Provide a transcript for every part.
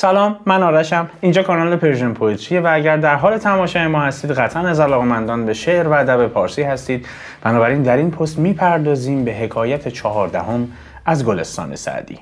سلام، من آرشم. اینجا کانال پرژن پویتریه و اگر در حال تماشای ما هستید قطعا از علاقه‌مندان به شعر و ادب پارسی هستید. بنابراین در این پست میپردازیم به حکایت 14 از گلستان سعدی.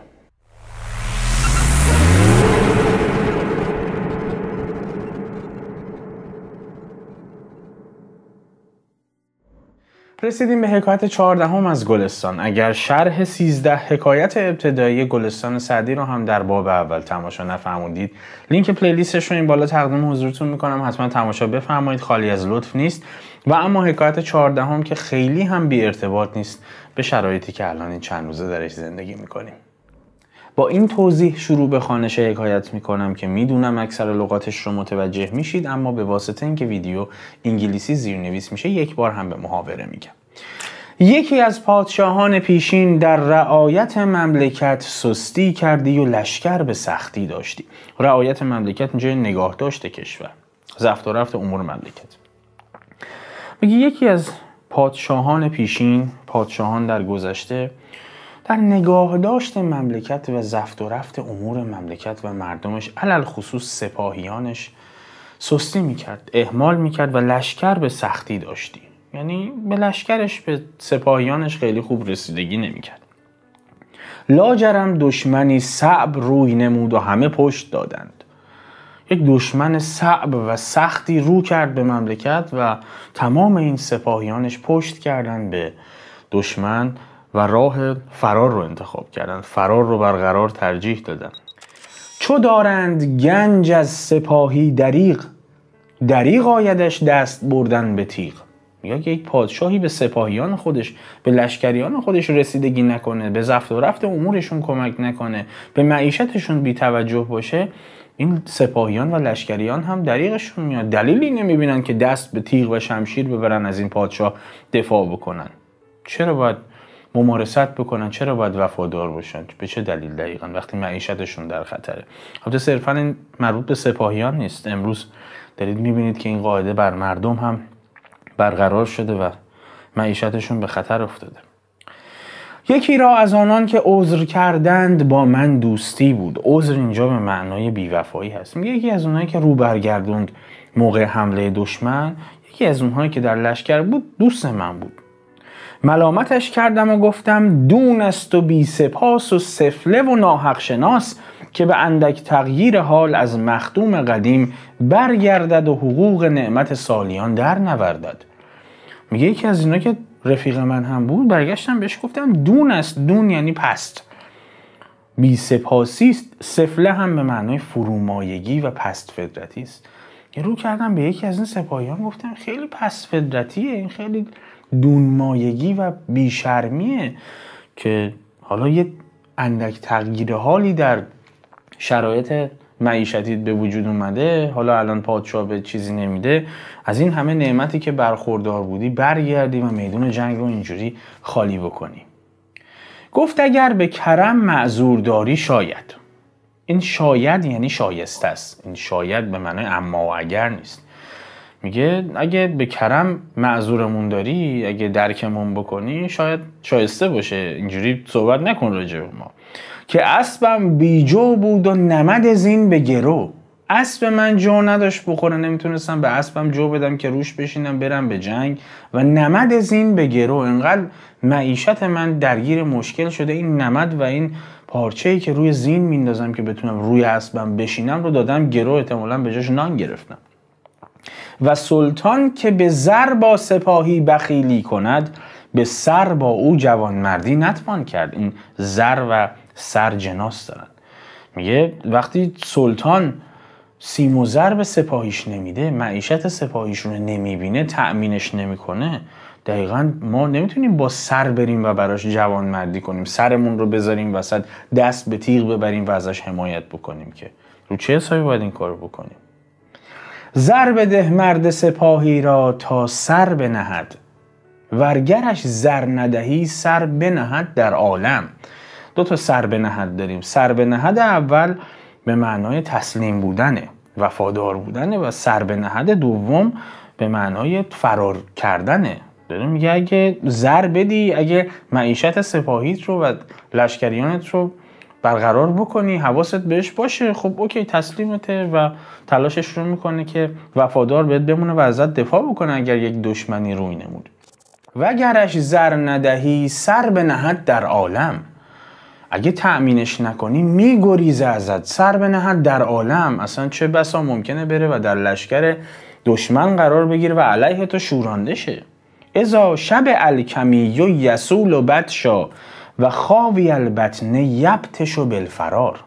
رسیدیم به حکایت 14 از گلستان. اگر شرح 13 حکایت ابتدایی گلستان سعدی رو هم در باب اول تماشا نفرمودید، لینک پلیلیستش رو این بالا تقدیم حضورتون میکنم. حتما تماشا بفرمایید، خالی از لطف نیست. و اما حکایت 14 که خیلی هم بی ارتباط نیست به شرایطی که الان این چند روزه درش زندگی میکنیم. با این توضیح شروع به خوانش حکایت میکنم که میدونم اکثر لغاتش رو متوجه میشید، اما به واسطه اینکه ویدیو انگلیسی زیرنویس میشه یک بار هم به محاوره میگم. یکی از پادشاهان پیشین در رعایت مملکت سستی کردی و لشکر به سختی داشتی. رعایت مملکت اینجا نگاه داشته کشور، زفت و رفت امور مملکت. میگه یکی از پادشاهان پیشین، پادشاهان در گذشته، در نگاه داشت مملکت و زفت و رفت امور مملکت و مردمش، علل خصوص سپاهیانش، سستی میکرد، اهمال میکرد و لشکر به سختی داشتی. یعنی به لشکرش، به سپاهیانش خیلی خوب رسیدگی نمیکرد. لاجرم دشمنی صعب روی نمود و همه پشت دادند. یک دشمن صعب و سختی رو کرد به مملکت و تمام این سپاهیانش پشت کردند به دشمن و راه فرار رو انتخاب کردن، فرار رو برقرار ترجیح دادن. چو دارند گنج از سپاهی دریغ آیدش دست بردن به تیغ. یا که یک پادشاهی به سپاهیان خودش، به لشکریان خودش رسیدگی نکنه، به زفت و رفت امورشون کمک نکنه، به معیشتشون بی توجه باشه، این سپاهیان و لشکریان هم دریغشون میاد. دلیلی نمیبینن که دست به تیغ و شمشیر ببرن از این پادشاه دفاع بکنن. چرا باید ممارست بکنن؟ چرا باید وفادار باشن؟ به چه دلیل دقیقاً وقتی معیشتشون در خطره؟ البته صرفاً این مربوط به سپاهیان نیست. امروز دارید میبینید که این قاعده بر مردم هم برقرار شده و معیشتشون به خطر افتاده. یکی را از آنان که عذر کردند با من دوستی بود. عذر اینجا به معنای بیوفایی هست. یکی از اونایی که رو برگردوند موقع حمله دشمن، یکی از اونهایی که در لشکر بود، دوست من بود. ملامتش کردم و گفتم دون است و بی سپاس و سفله و ناحق شناس، که به اندک تغییر حال از مخدوم قدیم برگردد و حقوق نعمت سالیان در نوردد. میگه یکی از اینا که رفیق من هم بود، برگشتم بهش گفتم دون است. دون یعنی پست، بی سپاسی است. سفله هم به معنای فرومایگی و پست فطرتی است. یه رو کردم به یکی از این سپاهیان گفتم خیلی پست فطرتیه، این خیلی دونمایگی و بیشرمیه که حالا یه اندک تغییر حالی در شرایط معیشتی به وجود اومده، حالا الان پادشاه به چیزی نمیده، از این همه نعمتی که برخوردار بودی برگردی و میدون جنگ رو اینجوری خالی بکنی. گفت اگر به کرم معذور داری شاید. این شاید یعنی شایسته است. این شاید به معنای اما و اگر نیست. میگه اگه به کرم معذورمون داری، اگه درکمون بکنی، شاید شایسته باشه. اینجوری صحبت نکن راجع به ما. که اسبم بیجو بود و نمد زین به گرو. اسب من جو نداشت بخوره، نمیتونستم به اسبم جو بدم که روش بشینم برم به جنگ. و نمد زین به گرو، انقدر معیشت من درگیر مشکل شده، این نمد و این پارچه‌ای که روی زین میندازم که بتونم روی اسبم بشینم رو دادم گرو، احتمالاً به جاش نان گرفتم. و سلطان که به زر با سپاهی بخیلی کند، به سر با او جوانمردی نتوان کرد. این زر و سر جناس دارن. میگه وقتی سلطان سیم و زر به سپاهیش نمیده، معیشت سپاهیش رو نمیبینه، تأمینش نمیکنه، دقیقاً ما نمیتونیم با سر بریم و براش جوانمردی کنیم، سرمون رو بذاریم وسط، دست به تیغ ببریم و ازش حمایت بکنیم. که رو چه حسابی باید این کارو بکنیم؟ زر بده مرد سپاهی را تا سر بنهد، ورگرش زر ندهی سر بنهد در عالم. دو تا سر بنهد داریم. سر بنهد اول به معنای تسلیم بودنه، وفادار بودنه، و سر بنهد دوم به معنای فرار کردنه. داره میگه اگه زر بدی، اگه معیشت سپاهیت رو و لشکریانت رو برقرار بکنی، حواست بهش باشه، خب اوکی تسلیمته و تلاشش رو میکنه که وفادار بهت بمونه و ازت دفاع بکنه اگر یک دشمنی روی نمود. وگرش زر ندهی سر بنهد در عالم. اگه تأمینش نکنی میگریزه ازت، سر بنهد در عالم. اصلا چه بسا ممکنه بره و در لشکر دشمن قرار بگیره و علیه تو شورانده شه. اذا شب الکمی یسول و بدشا و خاوی البطن یبتش و بالفرار.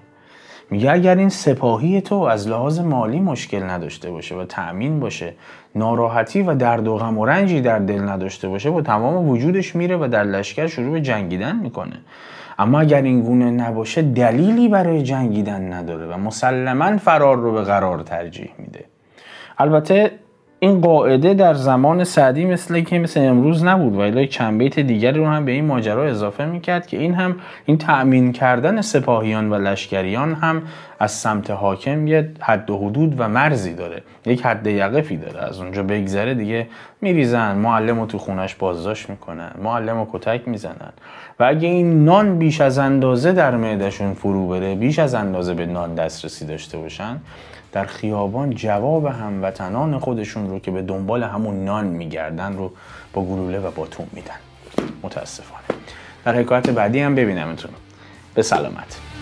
میگه اگر این سپاهی تو از لحاظ مالی مشکل نداشته باشه و تأمین باشه، ناراحتی و درد و غم و رنجی در دل نداشته باشه، با تمام وجودش میره و در لشکر شروع به جنگیدن میکنه. اما اگر این گونه نباشه دلیلی برای جنگیدن نداره و مسلماً فرار رو به قرار ترجیح میده. البته این قاعده در زمان سعدی مثل امروز نبود و الی چند بیت دیگری رو هم به این ماجرا اضافه میکرد که این تأمین کردن سپاهیان و لشکریان هم از سمت حاکم یه حد و حدود و مرزی داره، یک حد یقفی داره. از اونجا بگذره دیگه میریزن، معلم رو تو خونش بازداشت میکنن، معلم رو کتک میزنن و اگه این نان بیش از اندازه در معدهشون فرو بره، بیش از اندازه به نان دسترسی داشته باشن، در خیابان جواب هموطنان خودشون رو که به دنبال همون نان میگردن رو با گلوله و باتون میدن. متاسفانه. در حکایت بعدی هم ببینمتون. به سلامت.